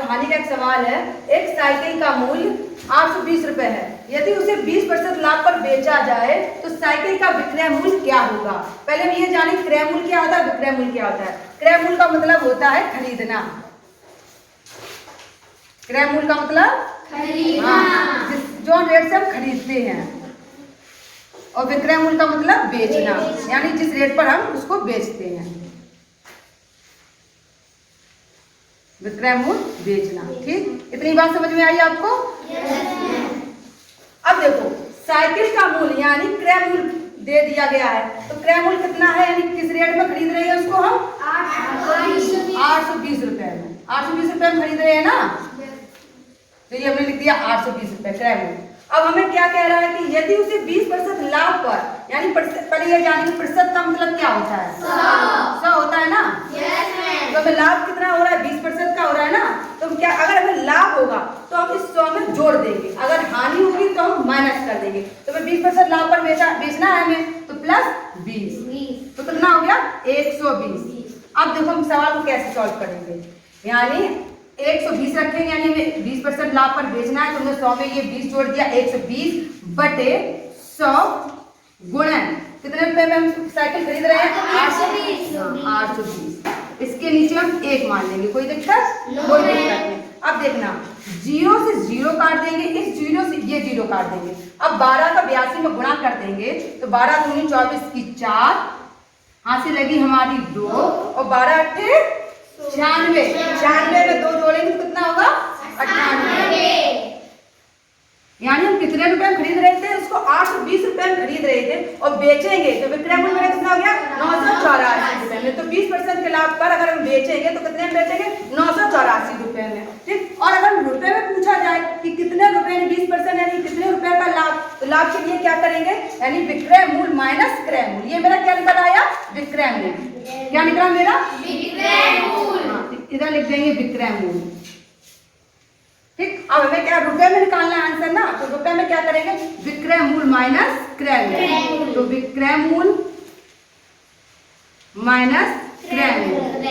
हानि का एक सवाल है। एक साइकिल का मूल्य 820 रुपए है। यदि उसे 20% लाभ पर बेचा जाए तो साइकिल का विक्रय मूल्य क्या होगा? पहले हम ये जाने क्रय मूल्य क्या होता है, विक्रय मूल्य क्या होता है। क्रय मूल्य का मतलब होता है खरीदना। क्रय मूल्य का मतलब खरीदना, जो रेट से हम खरीदते हैं। और विक्रय मूल्य का मतलब बेचना, यानी जिस रेट पर हम उसको बेचते हैं। विक्रय मूल्य बेचना। ठीक, इतनी बात समझ में आई आपको? अब देखो साइकिल का मूल्य यानी क्रय मूल्य दे दिया गया है, तो क्रय मूल्य कितना है, यानी किस रेट में खरीद रहे हैं उसको हम 820 रुपए में। 820 रुपए में खरीद रहे हैं ना, तो ये हमने लिख दिया 820 रुपए क्रय मूल्य। अब हमें क्या कह रहा है कि यदि उसे 20% लाभ पर, यानी पहले ये जाने की प्रतिशत का मतलब क्या होता है, 100 होता है ना। तो हमें लाभ कितना हो रहा है, 20% का हो रहा है ना। तो क्या, अगर हमें लाभ होगा तो हम इस 100 में जोड़ देंगे, अगर हानि होगी तो हम माइनस कर देंगे। तो हमें 20% लाभ पर बेचना है हमें, तो प्लस 20, तो कितना हो गया 120। अब देखो हम सवाल को कैसे सॉल्व करेंगे, यानी 120 रखेंगे, यानी हमें 20% लाभ पर बेचना है, तो हमने 100 में ये 20 जोड़ दिया, 120 बटे 100 गुणन कितने रुपए में हम साइकिल खरीद रहे हैं, 820। इसके नीचे हम 1 मान लेंगे, कोई दिक्कत? कोई दिक्कत नहीं। अब देखना 0 से 0 काट देंगे, इस 0 से ये 0 काट देंगे। अब 12 का 82 में गुणा कर देंगे, तो 12 दूनी 24 की 4, हाथ से लगी हमारी 2, और 12 अट्ठे 96, 96 में 2 जोड़ेंगे तो कितना होगा 98। यानी हम कितने रुपए में खरीद रहे थे, उसको 820 रुपए में खरीद रहे थे, और बेचेंगे तो विक्रय मूल्य मेरा कितना हो गया 984 रुपए में। तो 20% के लाभ पर अगर हम बेचेंगे तो कितने में बेचेंगे, 984 रुपए में। ठीक, और अगर रुपए में पूछा जाए कि कितने रुपए में 20% यानी कितने रुपए का लाभ, तो लाभ के लिए क्या करेंगे, यानी विक्रय मूल्य माइनस क्रय मूल्य। ये मेरा क्या निकल आया, विक्रय मूल्य। क्या निकला मेरा, विक्रय मूल्य। इधर लिख देंगे विक्रय मूल्य। ठीक, अब हमें क्या रुपए में निकालना है आंसर ना, तो रुपए में क्या करेंगे, विक्रय मूल्य माइनस क्रय मूल्य। तो विक्रय मूल्य माइनस क्रय मूल्य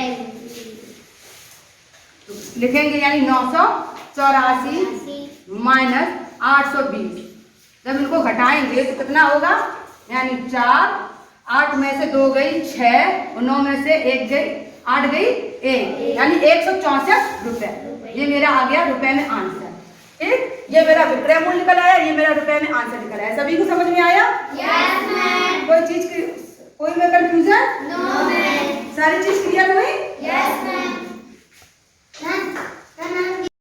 लिखेंगे, यानी 984 माइनस 820। जब इनको घटाएंगे तो कितना होगा, यानी 4, 8 में से 2 गई 6, और 9 में से 1 गई 8 गई 1, यानी 164 रुपए। ये मेरा आ गया रुपए में आंसर। ठीक, ये मेरा विक्रय मूल्य निकल आया, ये मेरा रुपए में आंसर निकल आया। सभी को समझ में आया? Yes ma'am. कोई चीज की कोई में कंफ्यूजन? No ma'am. सारी चीज क्लियर हुई? Yes ma'am.